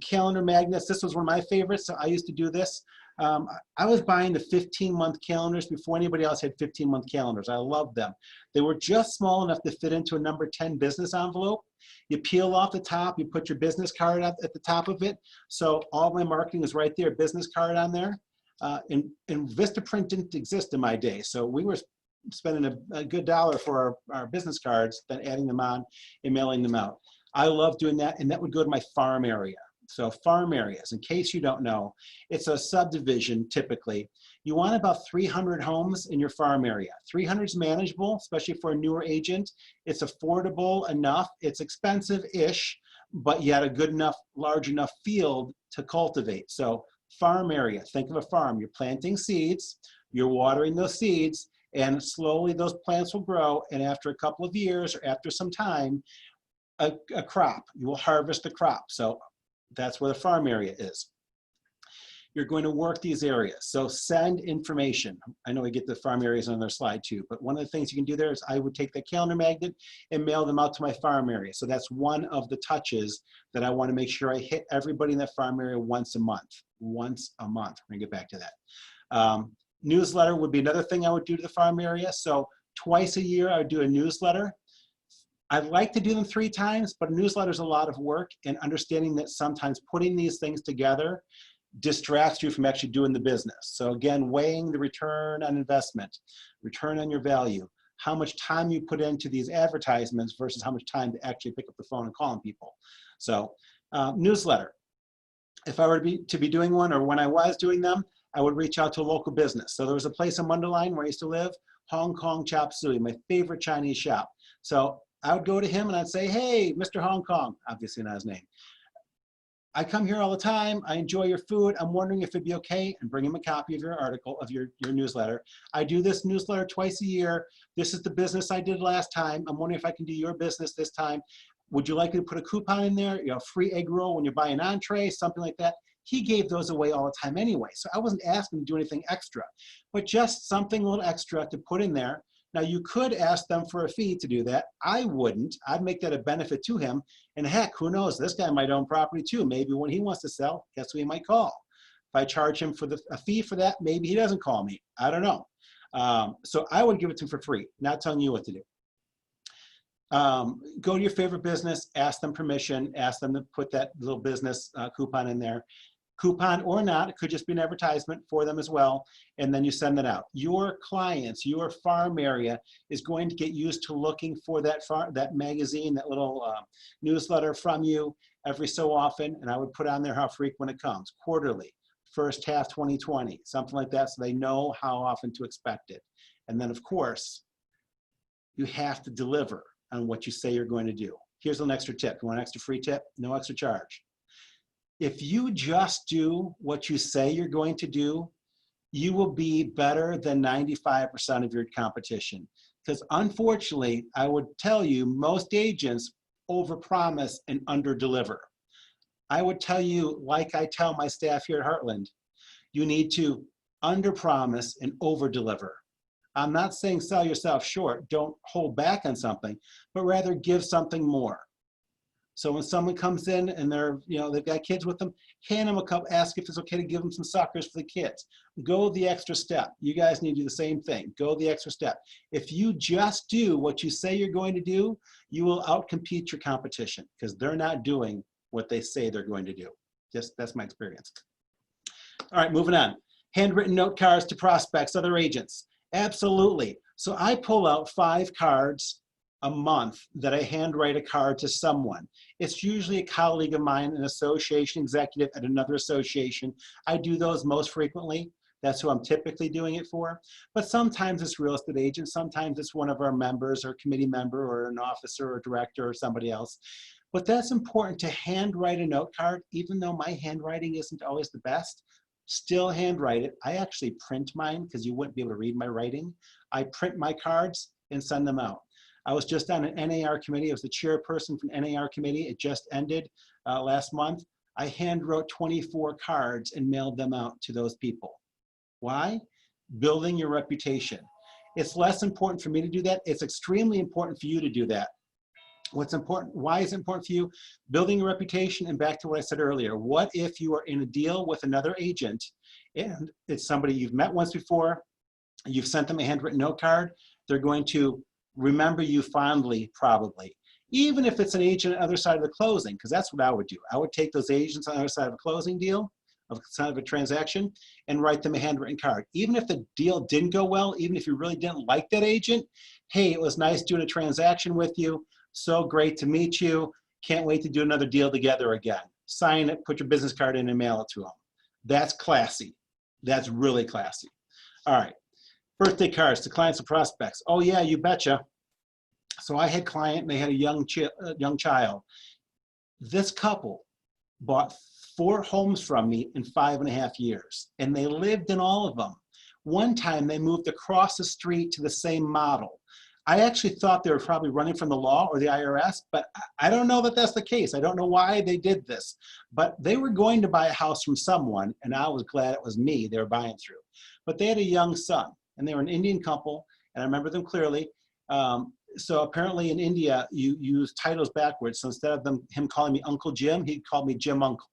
A: calendar magnets. This was one of my favorites, so I used to do this. I was buying the 15-month calendars before anybody else had 15-month calendars. I loved them. They were just small enough to fit into a number 10 business envelope. You peel off the top, you put your business card at the top of it. So all my marketing is right there, business card on there. And Vistaprint didn't exist in my day, so we were spending a good dollar for our business cards, then adding them on and mailing them out. I love doing that, and that would go to my farm area. So farm areas, in case you don't know, it's a subdivision typically. You want about 300 homes in your farm area. 300 is manageable, especially for a newer agent. It's affordable enough. It's expensive-ish, but yet a good enough, large enough field to cultivate. So farm area, think of a farm. You're planting seeds, you're watering those seeds, and slowly those plants will grow, and after a couple of years or after some time, a crop, you will harvest the crop. So that's where the farm area is. You're going to work these areas. So send information. I know we get the farm areas on their slide too, but one of the things you can do there is I would take the calendar magnet and mail them out to my farm area. So that's one of the touches that I want to make sure I hit everybody in that farm area once a month. Once a month. We're gonna get back to that. Newsletter would be another thing I would do to the farm area. So twice a year I would do a newsletter. I'd like to do them 3 times, but a newsletter is a lot of work, and understanding that sometimes putting these things together distracts you from actually doing the business. So again, weighing the return on investment, return on your value, how much time you put into these advertisements versus how much time to actually pick up the phone and calling people. So newsletter. If I were to be doing one, or when I was doing them, I would reach out to a local business. So there was a place in Mundelein where I used to live, Hong Kong Chop Suey, my favorite Chinese shop. So I would go to him and I'd say, hey, Mr. Hong Kong, obviously not his name. I come here all the time. I enjoy your food. I'm wondering if it'd be okay, and bring him a copy of your article, of your newsletter. I do this newsletter twice a year. This is the business I did last time. I'm wondering if I can do your business this time. Would you like me to put a coupon in there? You know, free egg roll when you buy an entree, something like that. He gave those away all the time anyway. So I wasn't asking to do anything extra, but just something a little extra to put in there. Now, you could ask them for a fee to do that. I wouldn't. I'd make that a benefit to him. And heck, who knows? This guy might own property too. Maybe when he wants to sell, guess who he might call? If I charge him for a fee for that, maybe he doesn't call me. I don't know. So I would give it to him for free, not telling you what to do. Go to your favorite business, ask them permission, ask them to put that little business coupon in there. Coupon or not, it could just be an advertisement for them as well, and then you send it out. Your clients, your farm area is going to get used to looking for that magazine, that little newsletter from you every so often, and I would put on there how frequent it comes, quarterly, first half 2020, something like that, so they know how often to expect it. And then, of course, you have to deliver on what you say you're going to do. Here's an extra tip. You want an extra free tip? No extra charge. If you just do what you say you're going to do, you will be better than 95% of your competition. Because unfortunately, I would tell you, most agents overpromise and underdeliver. I would tell you, like I tell my staff here at Heartland, you need to underpromise and overdeliver. I'm not saying sell yourself short, don't hold back on something, but rather give something more. So when someone comes in and they've got kids with them, hand them a cup, ask if it's okay to give them some suckers for the kids. Go the extra step. You guys need to do the same thing. Go the extra step. If you just do what you say you're going to do, you will outcompete your competition because they're not doing what they say they're going to do. That's my experience. All right, moving on. Handwritten note cards to prospects, other agents. Absolutely. So I pull out 5 cards a month that I handwrite a card to someone. It's usually a colleague of mine, an association executive at another association. I do those most frequently. That's who I'm typically doing it for. But sometimes it's real estate agents. Sometimes it's one of our members or committee member or an officer or director or somebody else. But that's important to handwrite a note card, even though my handwriting isn't always the best. Still handwrite it. I actually print mine because you wouldn't be able to read my writing. I print my cards and send them out. I was just on an NAR committee. I was the chairperson from NAR committee. It just ended last month. I hand wrote 24 cards and mailed them out to those people. Why? Building your reputation. It's less important for me to do that. It's extremely important for you to do that. What's important? Why is it important for you? Building a reputation, and back to what I said earlier. What if you are in a deal with another agent and it's somebody you've met once before, you've sent them a handwritten note card, they're going to remember you fondly, probably. Even if it's an agent on the other side of the closing, because that's what I would do. I would take those agents on the other side of a closing deal, of side of a transaction, and write them a handwritten card. Even if the deal didn't go well, even if you really didn't like that agent, hey, it was nice doing a transaction with you. So great to meet you. Can't wait to do another deal together again. Sign it, put your business card in and mail it to them. That's classy. That's really classy. All right. Birthday cards to clients and prospects. Oh yeah, you betcha. So I had a client and they had a young child. This couple bought 4 homes from me in 5.5 years, and they lived in all of them. One time they moved across the street to the same model. I actually thought they were probably running from the law or the IRS, but I don't know that that's the case. I don't know why they did this, but they were going to buy a house from someone, and I was glad it was me they were buying through. But they had a young son, and they were an Indian couple, and I remember them clearly. So apparently in India, you use titles backwards. So instead of him calling me Uncle Jim, he called me Jim Uncle.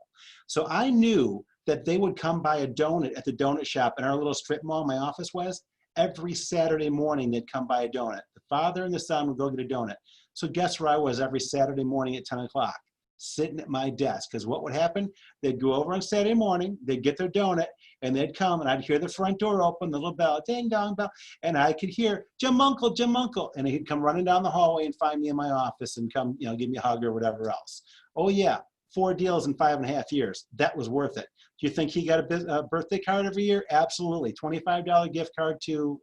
A: So I knew that they would come buy a donut at the donut shop in our little strip mall my office was. Every Saturday morning, they'd come buy a donut. The father and the son would go get a donut. So guess where I was every Saturday morning at 10 o'clock? Sitting at my desk. Because what would happen? They'd go over on Saturday morning, they'd get their donut, and they'd come, and I'd hear the front door open, the little bell, ding dong bell, and I could hear, Jim Uncle, Jim Uncle. And he'd come running down the hallway and find me in my office and come, give me a hug or whatever else. Oh yeah, 4 deals in 5.5 years. That was worth it. Do you think he got a birthday card every year? Absolutely. $25 gift card to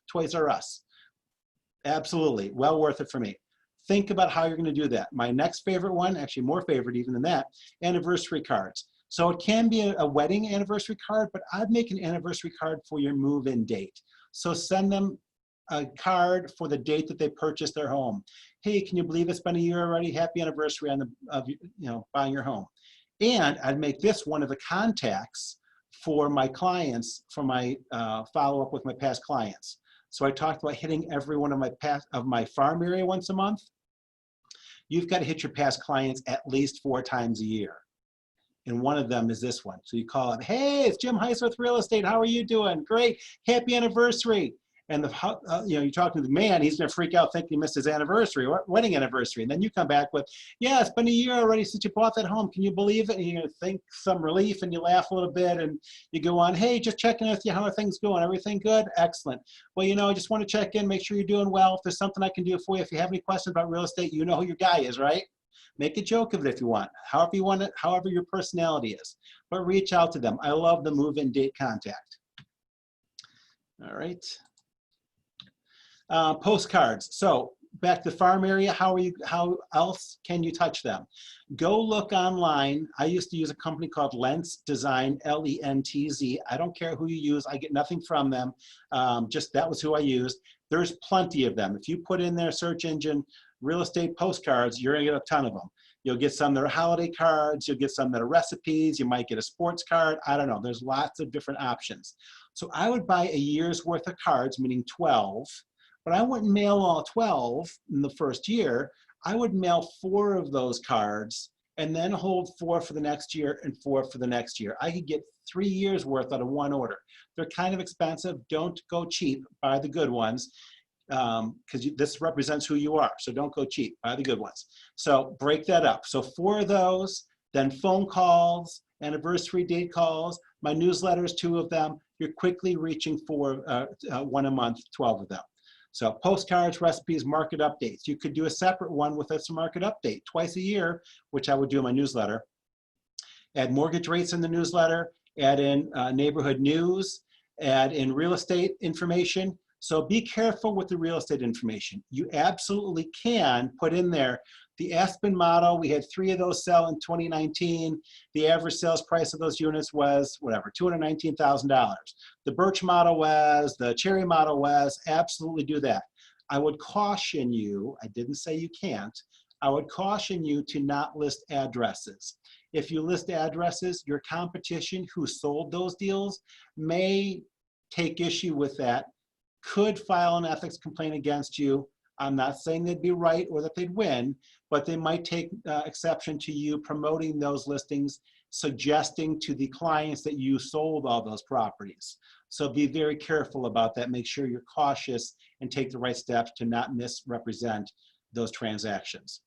A: Toys R Us. Absolutely. Well worth it for me. Think about how you're going to do that. My next favorite one, actually more favorite even than that, anniversary cards. So it can be a wedding anniversary card, but I'd make an anniversary card for your move-in date. So send them a card for the date that they purchased their home. Hey, can you believe it's been a year already? Happy anniversary of buying your home. And I'd make this one of the contacts for my clients, for my follow-up with my past clients. So I talked about hitting every one of my farm area once a month. You've got to hit your past clients at least 4 times a year. And one of them is this one. So you call up, hey, it's Jim Heiss with Real Estate. How are you doing? Great. Happy anniversary. And you're talking to the man, he's going to freak out thinking he missed his anniversary, wedding anniversary. And then you come back with, yeah, it's been a year already since you bought that home. Can you believe it? And you're going to think some relief and you laugh a little bit and you go on, hey, just checking with you. How are things going? Everything good? Excellent. Well, I just want to check in, make sure you're doing well. If there's something I can do for you, if you have any questions about real estate, you know who your guy is, right? Make a joke of it if you want. However you want it, however your personality is. But reach out to them. I love the move-in date contact. All right. Postcards. So back to the farm area, how else can you touch them? Go look online. I used to use a company called Lentz Design, L-E-N-T-Z. I don't care who you use. I get nothing from them. Just that was who I used. There's plenty of them. If you put in their search engine, real estate postcards, you're gonna get a ton of them. You'll get some that are holiday cards. You'll get some that are recipes. You might get a sports card. I don't know. There's lots of different options. So I would buy a year's worth of cards, meaning 12. But I wouldn't mail all 12 in the first year. I would mail 4 of those cards and then hold 4 for the next year and 4 for the next year. I could get 3 years worth out of one order. They're kind of expensive. Don't go cheap. Buy the good ones, because this represents who you are. So don't go cheap. Buy the good ones. So break that up. So 4 of those, then phone calls, anniversary date calls, my newsletters, 2 of them. You're quickly reaching for 1 a month, 12 of them. So postcards, recipes, market updates. You could do a separate one with a market update twice a year, which I would do in my newsletter. Add mortgage rates in the newsletter, add in neighborhood news, add in real estate information. So be careful with the real estate information. You absolutely can put in there the Aspen model. We had 3 of those sell in 2019. The average sales price of those units was whatever, $219,000. The Birch model was, the Cherry model was, absolutely do that. I would caution you, I didn't say you can't, I would caution you to not list addresses. If you list addresses, your competition who sold those deals may take issue with that, could file an ethics complaint against you. I'm not saying they'd be right or that they'd win, but they might take exception to you promoting those listings, suggesting to the clients that you sold all those properties. So be very careful about that. Make sure you're cautious and take the right steps to not misrepresent those transactions.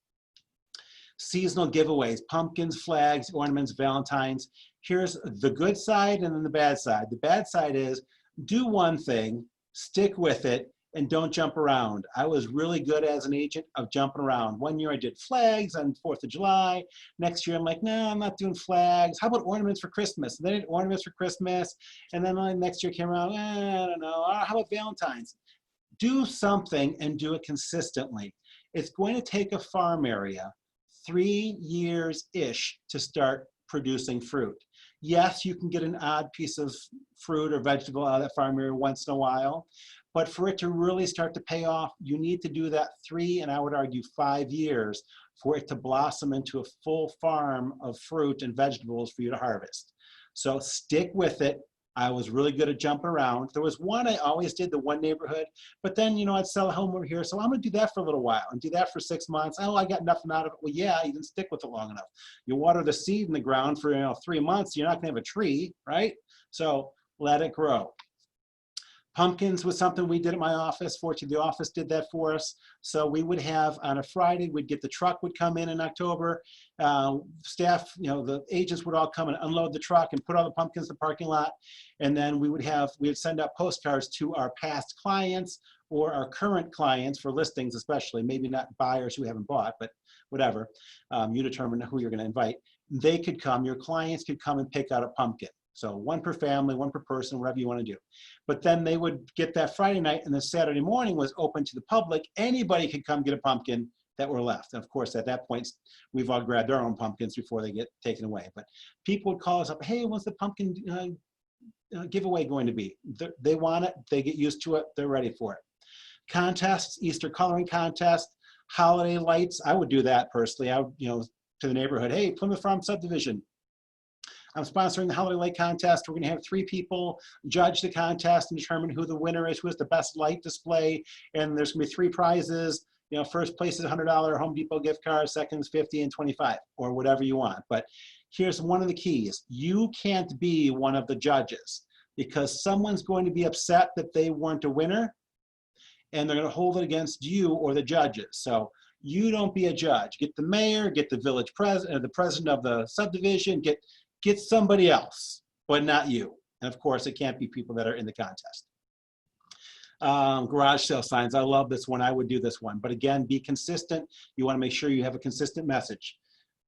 A: Seasonal giveaways, pumpkins, flags, ornaments, Valentine's. Here's the good side and then the bad side. The bad side is do one thing, stick with it, and don't jump around. I was really good as an agent of jumping around. One year I did flags on 4th of July. Next year I'm like, no, I'm not doing flags. How about ornaments for Christmas? And then I did ornaments for Christmas. And then next year came around, I don't know. How about Valentine's? Do something and do it consistently. It's going to take a farm area 3 years-ish to start producing fruit. Yes, you can get an odd piece of fruit or vegetable out of that farm area once in a while, but for it to really start to pay off, you need to do that 3, and I would argue 5 years for it to blossom into a full farm of fruit and vegetables for you to harvest. So stick with it. I was really good at jumping around. There was one I always did, the one neighborhood, but then, you know, I'd sell a home over here, so I'm gonna do that for a little while and do that for 6 months. Oh, I got nothing out of it. Well, yeah, you didn't stick with it long enough. You water the seed in the ground for 3 months, you're not gonna have a tree, right? So let it grow. Pumpkins was something we did at my office. Fortunately, the office did that for us. So we would have on a Friday, we'd get the truck would come in October. Staff, the agents would all come and unload the truck and put all the pumpkins in the parking lot. And then we would send out postcards to our past clients or our current clients for listings, especially, maybe not buyers who haven't bought, but whatever. You determine who you're going to invite. They could come, your clients could come and pick out a pumpkin. So 1 per family, 1 per person, whatever you want to do. But then they would get that Friday night, and then Saturday morning was open to the public. Anybody could come get a pumpkin that were left. And of course, at that point, we've all grabbed our own pumpkins before they get taken away. But people would call us up, hey, when's the pumpkin giveaway going to be? They want it, they get used to it, they're ready for it. Contests, Easter coloring contest, holiday lights. I would do that personally. I would, to the neighborhood, hey, Plymouth Farm subdivision, I'm sponsoring the holiday light contest. We're going to have 3 people judge the contest and determine who the winner is, who has the best light display. And there's going to be 3 prizes. First place is a $100 Home Depot gift card, second is $50 and $25, or whatever you want. But here's one of the keys. You can't be one of the judges because someone's going to be upset that they weren't a winner, and they're going to hold it against you or the judges. So you don't be a judge. Get the mayor, get the village president, the president of the subdivision, get somebody else, but not you. And of course, it can't be people that are in the contest. Garage sale signs. I love this one. I would do this one. But again, be consistent. You want to make sure you have a consistent message.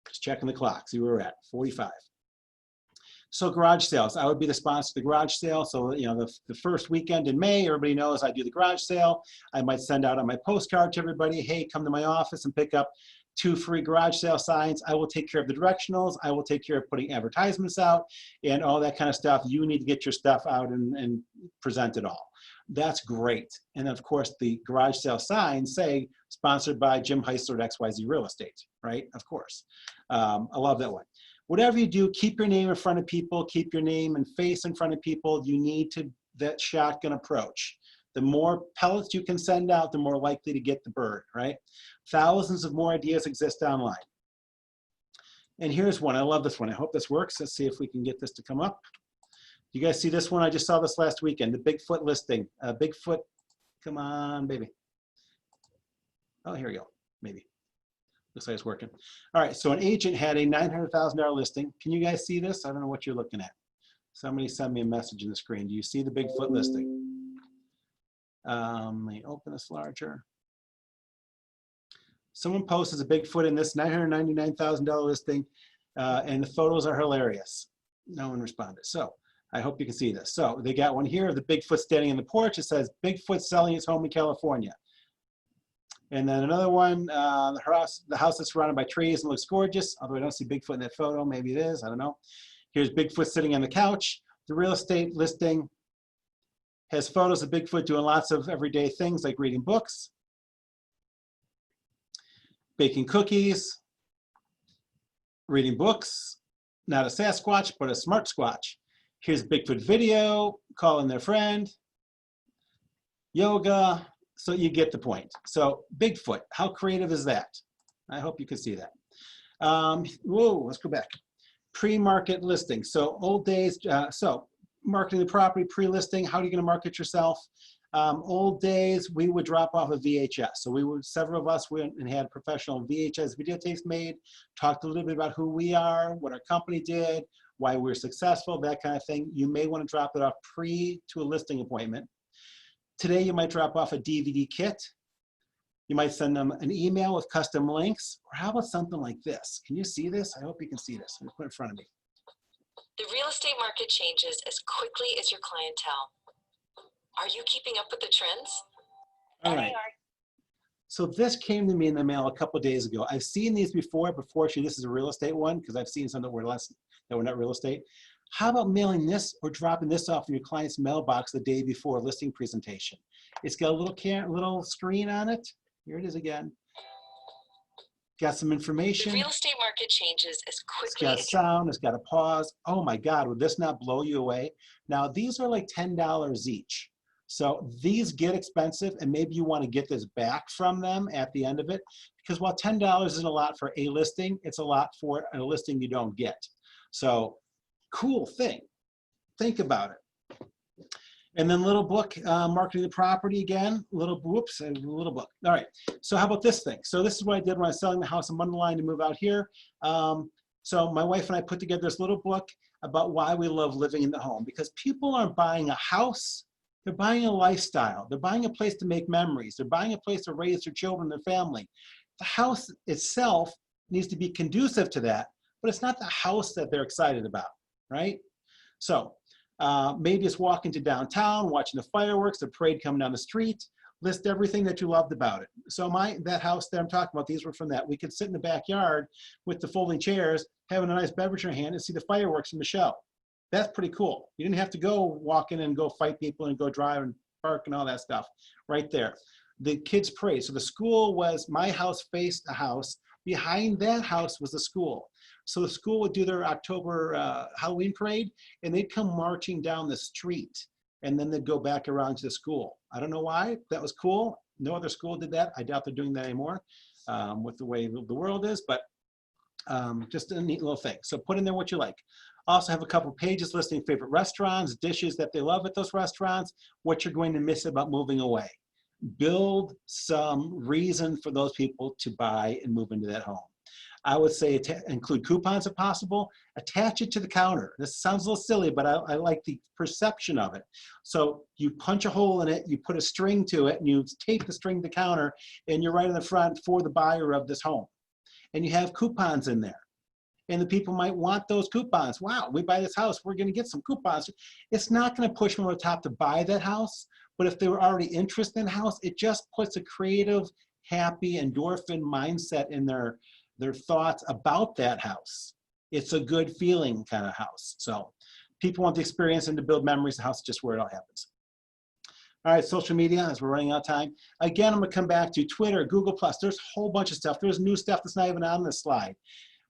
A: Just checking the clock. See where we're at, 45. So garage sales. I would be the sponsor of the garage sale. So, the first weekend in May, everybody knows I do the garage sale. I might send out on my postcard to everybody, hey, come to my office and pick up 2 free garage sale signs. I will take care of the directionals. I will take care of putting advertisements out and all that kind of stuff. You need to get your stuff out and present it all. That's great. And of course, the garage sale signs say sponsored by Jim Heisler at XYZ Real Estate, right? Of course. I love that one. Whatever you do, keep your name in front of people, keep your name and face in front of people. You need that shotgun approach. The more pellets you can send out, the more likely to get the bird, right? Thousands of more ideas exist online. And here's one. I love this one. I hope this works. Let's see if we can get this to come up. You guys see this one? I just saw this last weekend, the Bigfoot listing. Bigfoot, come on, baby. Oh, here we go, maybe. Looks like it's working. All right, so an agent had a $900,000 listing. Can you guys see this? I don't know what you're looking at. Somebody send me a message in the screen. Do you see the Bigfoot listing? Let me open this larger. Someone posted a Bigfoot in this $999,000 listing, and the photos are hilarious. No one responded. So I hope you can see this. So they got one here of the Bigfoot standing in the porch. It says, Bigfoot selling his home in California. And then another one, the house is surrounded by trees and looks gorgeous, although I don't see Bigfoot in that photo. Maybe it is, I don't know. Here's Bigfoot sitting on the couch. The real estate listing has photos of Bigfoot doing lots of everyday things like reading books, baking cookies, reading books, not a Sasquatch, but a smart Squatch. Here's Bigfoot video, calling their friend, yoga. So you get the point. So Bigfoot, how creative is that? I hope you can see that. Whoa, let's go back. Pre-market listing. So old days, so marketing the property, pre-listing, how are you gonna market yourself? Old days, we would drop off a VHS. So several of us went and had professional VHS videotapes made, talked a little bit about who we are, what our company did, why we're successful, that kind of thing. You may wanna drop it off to a listing appointment. Today, you might drop off a DVD kit. You might send them an email with custom links, or how about something like this? Can you see this? I hope you can see this. I'm gonna put it in front of me.
B: The real estate market changes as quickly as your clientele. Are you keeping up with the trends?
A: All right. So this came to me in the mail a couple of days ago. I've seen these before actually this is a real estate one, because I've seen some that were not real estate. How about mailing this or dropping this off in your client's mailbox the day before a listing presentation? It's got a little screen on it. Here it is again. Got some information.
B: The real estate market changes as quickly.
A: It's got sound, it's got a pause. Oh my God, would this not blow you away? Now these are like $10 each. So these get expensive, and maybe you want to get this back from them at the end of it, because while $10 isn't a lot for a listing, it's a lot for a listing you don't get. So cool thing. Think about it. And then little book, marketing the property again, little book. All right, so how about this thing? So this is what I did when I was selling the house in Mundelein to move out here. So my wife and I put together this little book about why we love living in the home, because people aren't buying a house, they're buying a lifestyle. They're buying a place to make memories. They're buying a place to raise their children, their family. The house itself needs to be conducive to that, but it's not the house that they're excited about, right? So maybe it's walking to downtown, watching the fireworks, the parade coming down the street. List everything that you loved about it. So that house that I'm talking about, these were from that. We could sit in the backyard with the folding chairs, having a nice beverage in our hand, and see the fireworks from the show. That's pretty cool. You didn't have to go walk in and go fight people and go drive and park and all that stuff right there. The kids' parade. So the school was, my house faced a house. Behind that house was the school. So the school would do their October Halloween parade, and they'd come marching down the street, and then they'd go back around to the school. I don't know why. That was cool. No other school did that. I doubt they're doing that anymore with the way the world is, but just a neat little thing. So put in there what you like. Also have a couple pages listing favorite restaurants, dishes that they love at those restaurants, what you're going to miss about moving away. Build some reason for those people to buy and move into that home. I would say include coupons if possible. Attach it to the counter. This sounds a little silly, but I like the perception of it. So you punch a hole in it, you put a string to it, and you tape the string to the counter, and you're right in the front for the buyer of this home. And you have coupons in there. And the people might want those coupons. Wow, we buy this house, we're gonna get some coupons. It's not gonna push them over the top to buy that house, but if they were already interested in the house, it just puts a creative, happy, endorphin mindset in their thoughts about that house. It's a good feeling kind of house. So people want the experience and to build memories. The house is just where it all happens. All right, social media, as we're running out of time. Again, I'm gonna come back to Twitter, Google+. There's a whole bunch of stuff. There's new stuff that's not even on this slide.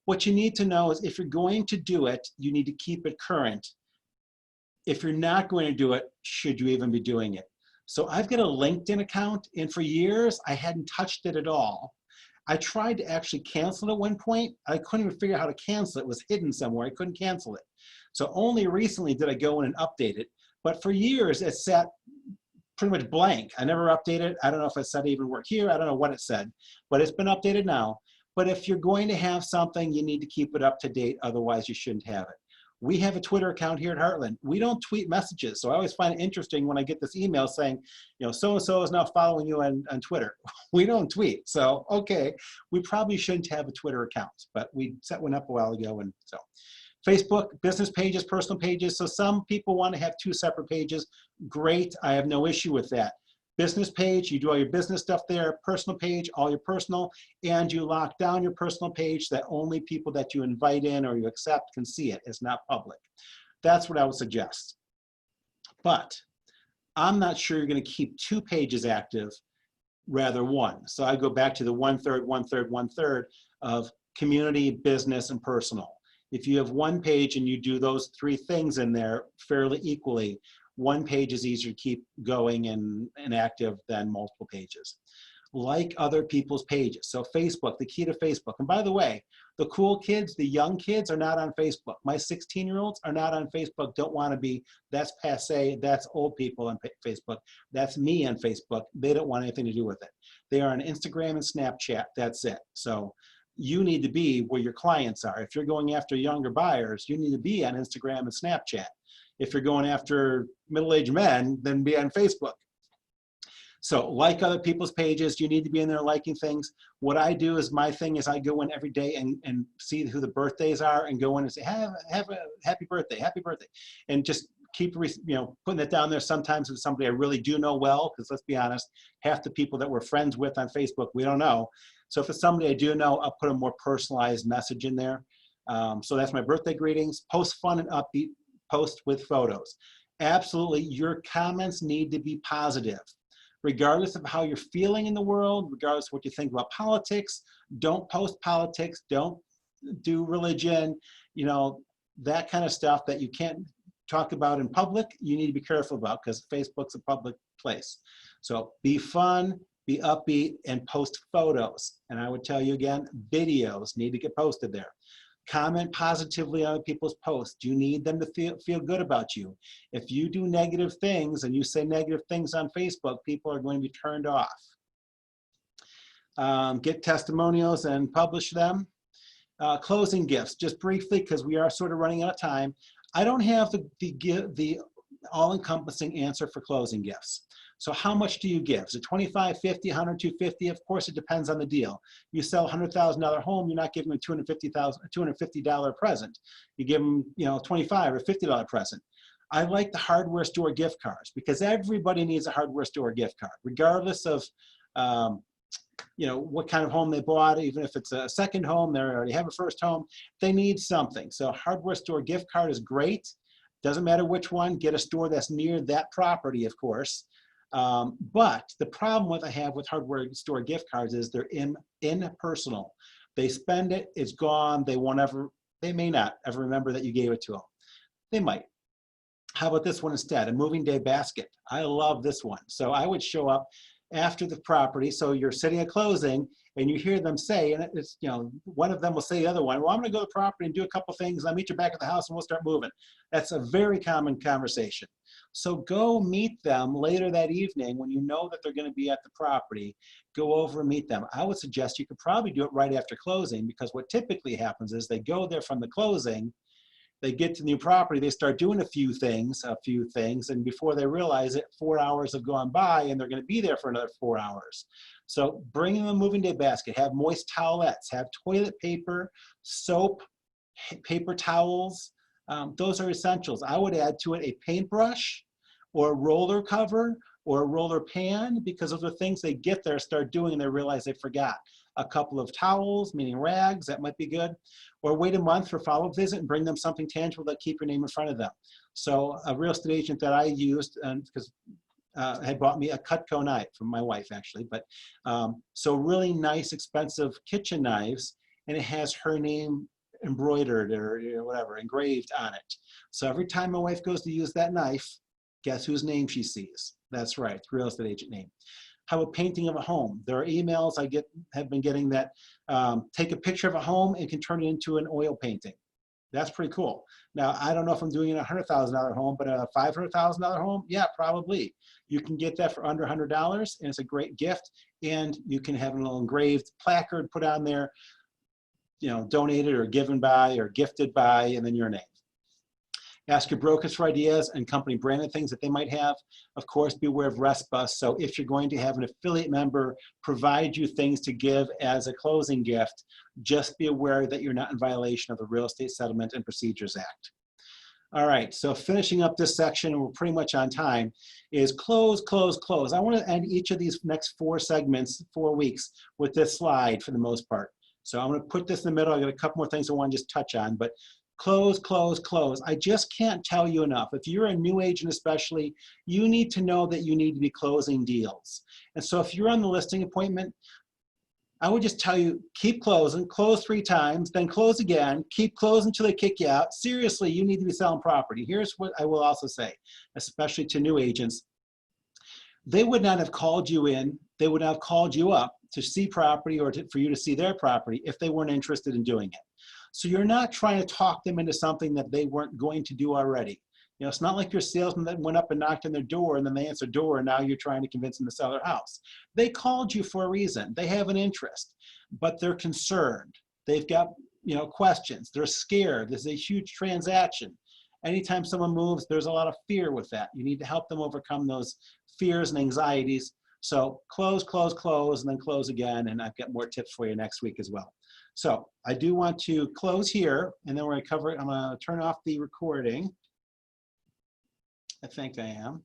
A: What you need to know is if you're going to do it, you need to keep it current. If you're not going to do it, should you even be doing it? So I've got a LinkedIn account, and for years I hadn't touched it at all. I tried to actually cancel it at one point. I couldn't even figure out how to cancel it. It was hidden somewhere. I couldn't cancel it. So only recently did I go in and update it. But for years it sat pretty much blank. I never updated it. I don't know if it said even work here. I don't know what it said, but it's been updated now. But if you're going to have something, you need to keep it up to date. Otherwise, you shouldn't have it. We have a Twitter account here at Heartland. We don't tweet messages. So I always find it interesting when I get this email saying, so-and-so is now following you on Twitter. We don't tweet. So, okay, we probably shouldn't have a Twitter account, but we set one up a while ago. And so Facebook, business pages, personal pages. So some people want to have two separate pages. Great, I have no issue with that. Business page, you do all your business stuff there. Personal page, all your personal, and you lock down your personal page that only people that you invite in or you accept can see it. It's not public. That's what I would suggest. But I'm not sure you're going to keep two pages active, rather one. So I go back to the 1/3, 1/3, 1/3 of community, business, and personal. If you have one page and you do those three things in there fairly equally, one page is easier to keep going and active than multiple pages. Like other people's pages. So Facebook, the key to Facebook. And by the way, the cool kids, the young kids are not on Facebook. My 16-year-olds are not on Facebook, don't want to be. That's passe, that's old people on Facebook. That's me on Facebook. They don't want anything to do with it. They are on Instagram and Snapchat, that's it. So you need to be where your clients are. If you're going after younger buyers, you need to be on Instagram and Snapchat. If you're going after middle-aged men, then be on Facebook. So like other people's pages, you need to be in there liking things. What I do is my thing is I go in every day and see who the birthdays are and go in and say, have a happy birthday, and just keep putting it down there. Sometimes with somebody I really do know well, because let's be honest, half the people that we're friends with on Facebook, we don't know. So if it's somebody I do know, I'll put a more personalized message in there. So that's my birthday greetings. Post fun and upbeat, post with photos. Absolutely, your comments need to be positive. Regardless of how you're feeling in the world, regardless of what you think about politics, don't post politics, don't do religion, that kind of stuff that you can't talk about in public, you need to be careful about because Facebook's a public place. So be fun, be upbeat, and post photos. And I would tell you again, videos need to get posted there. Comment positively on people's posts. You need them to feel good about you. If you do negative things and you say negative things on Facebook, people are going to be turned off. Get testimonials and publish them. Closing gifts, just briefly, because we are sort of running out of time. I don't have the all-encompassing answer for closing gifts. So how much do you give? Is it 25, 50, 100, 250? Of course, it depends on the deal. You sell a $100,000 home, you're not giving them a $250 present. You give them, $25 or $50 present. I like the hardware store gift cards because everybody needs a hardware store gift card, regardless of, what kind of home they bought. Even if it's a second home, they already have a first home, they need something. So hardware store gift card is great. Doesn't matter which one. Get a store that's near that property, of course. But the problem I have with hardware store gift cards is they're impersonal. They spend it, it's gone. They may not ever remember that you gave it to them. They might. How about this one instead? A moving day basket. I love this one. So I would show up after the property. So you're sitting at closing and you hear them say, and it's, one of them will say to the other one, well, I'm going to go to the property and do a couple things. I'll meet you back at the house and we'll start moving. That's a very common conversation. So go meet them later that evening when you know that they're going to be at the property. Go over and meet them. I would suggest you could probably do it right after closing because what typically happens is they go there from the closing, they get to the new property, they start doing a few things, and before they realize it, 4 hours have gone by and they're going to be there for another 4 hours. So bring them a moving day basket, have moist towelettes, have toilet paper, soap, paper towels. Those are essentials. I would add to it a paintbrush or a roller cover or a roller pan because those are things they get there, start doing, and they realize they forgot. A couple of towels, meaning rags, that might be good. Or wait a month for follow-up visit and bring them something tangible that keep your name in front of them. So a real estate agent that I used, because had bought me a Cutco knife from my wife actually, but so really nice, expensive kitchen knives, and it has her name embroidered or whatever, engraved on it. So every time my wife goes to use that knife, Guess whose name she sees? That's right, real estate agent name. How about painting of a home? There are emails I have been getting that take a picture of a home and can turn it into an oil painting. That's pretty cool. Now, I don't know if I'm doing a $100,000 home, but a $500,000 home, yeah, probably. You can get that for under $100, and it's a great gift. And you can have a little engraved placard put on there, you know, donated or given by or gifted by, and then your name. Ask your brokers for ideas and company branded things that they might have. Of course, be aware of rest bus. So if you're going to have an affiliate member provide you things to give as a closing gift, just be aware that you're not in violation of the Real Estate Settlement and Procedures Act. All right, so finishing up this section, and we're pretty much on time, is close, close, close. I want to end each of these next 4 segments, 4 weeks, with this slide for the most part. So I'm going to put this in the middle. I got a couple more things I want to just touch on, but close, close, close. I just can't tell you enough. If you're a new agent especially, you need to know that you need to be closing deals. And so if you're on the listing appointment, I would just tell you, keep closing, close 3 times, then close again, keep closing until they kick you out. Seriously, you need to be selling property. Here's what I will also say, especially to new agents. They would not have called you in, they would not have called you up to see property or for you to see their property if they weren't interested in doing it. So you're not trying to talk them into something that they weren't going to do already. You know, it's not like your salesman that went up and knocked on their door and then they answered the door and now you're trying to convince them to sell their house. They called you for a reason. They have an interest, but they're concerned. They've got, you know, questions. They're scared. This is a huge transaction. Anytime someone moves, there's a lot of fear with that. You need to help them overcome those fears and anxieties. So close, close, close, and then close again. And I've got more tips for you next week as well. So I do want to close here, and then we're going to cover it. I'm going to turn off the recording. I think I am.